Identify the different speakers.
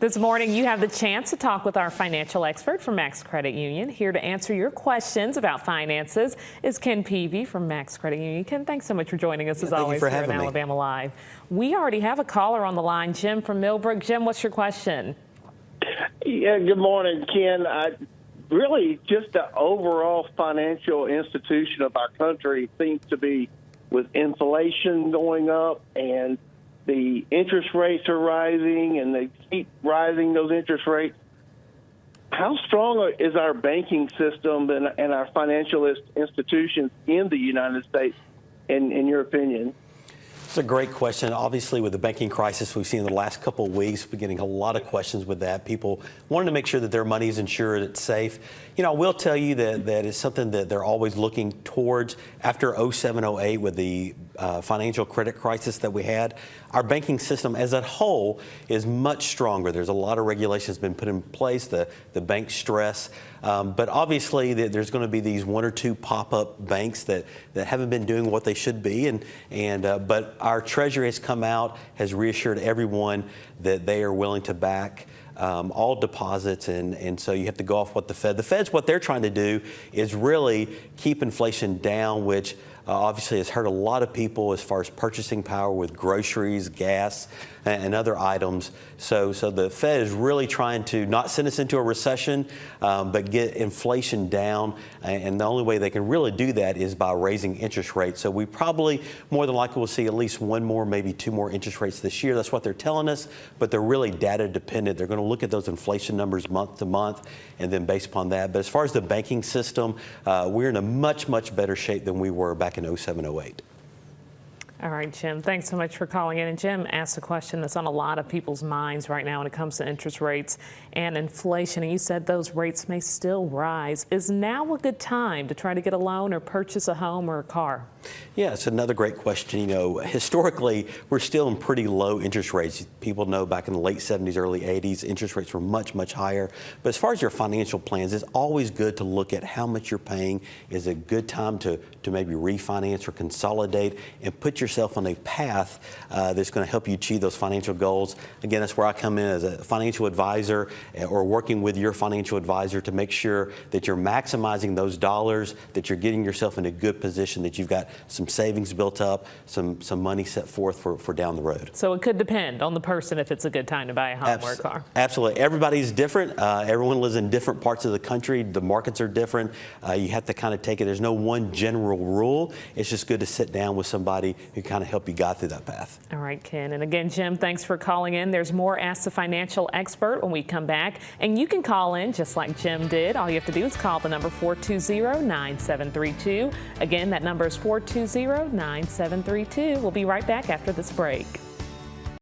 Speaker 1: This morning, you have the chance to talk with our financial expert from Max Credit Union. Here to answer your questions about finances is Ken Peavy from Max Credit Union. Ken, thanks so much for joining us as always here on Alabama Live. We already have a caller on the line, Jim from Millbrook. Jim, what's your question?
Speaker 2: Yeah, good morning, Ken. Really, just the overall financial institution of our country seems to be with inflation going up and the interest rates are rising and they keep rising, those interest rates. How strong is our banking system and our financial institutions in the United States, in your opinion?
Speaker 3: It's a great question. Obviously, with the banking crisis we've seen in the last couple of weeks, we're getting a lot of questions with that. People wanting to make sure that their money is insured, it's safe. You know, I will tell you that it's something that they're always looking towards. After 07, 08, with the financial credit crisis that we had, our banking system as a whole is much stronger. There's a lot of regulations been put in place, the bank stress. But obviously, there's going to be these one or two pop-up banks that haven't been doing what they should be. But our Treasury has come out, has reassured everyone that they are willing to back all deposits, and so you have to go off what the Fed's what they're trying to do is really keep inflation down, which obviously has hurt a lot of people as far as purchasing power with groceries, gas, and other items. So the Fed is really trying to not send us into a recession, but get inflation down. And the only way they can really do that is by raising interest rates. So we probably more than likely will see at least one more, maybe two more interest rates this year. That's what they're telling us, but they're really data dependent. They're going to look at those inflation numbers month to month, and then based upon that. But as far as the banking system, we're in a much, much better shape than we were back in 07, 08.
Speaker 1: All right, Jim, thanks so much for calling in. And Jim asked a question that's on a lot of people's minds right now when it comes to interest rates and inflation. And you said those rates may still rise. Is now a good time to try to get a loan or purchase a home or a car?
Speaker 3: Yeah, it's another great question. You know, historically, we're still in pretty low interest rates. People know back in the late 70s, early 80s, interest rates were much, much higher. But as far as your financial plans, it's always good to look at how much you're paying. Is it a good time to maybe refinance or consolidate and put yourself on a path that's going to help you achieve those financial goals? Again, that's where I come in as a financial advisor or working with your financial advisor to make sure that you're maximizing those dollars, that you're getting yourself in a good position, that you've got some savings built up, some money set forth for down the road.
Speaker 1: So it could depend on the person if it's a good time to buy a home or a car.
Speaker 3: Absolutely. Everybody's different. Everyone lives in different parts of the country. The markets are different. You have to kind of take it. There's no one general rule. It's just good to sit down with somebody who kind of help you guide through that path. All
Speaker 1: right, Ken. And again, Jim, thanks for calling in. There's more Ask the Financial Expert when we come back. And you can call in just like Jim did. All you have to do is call the number 420-9732. Again, that number is 420-9732. We'll be right back after this break.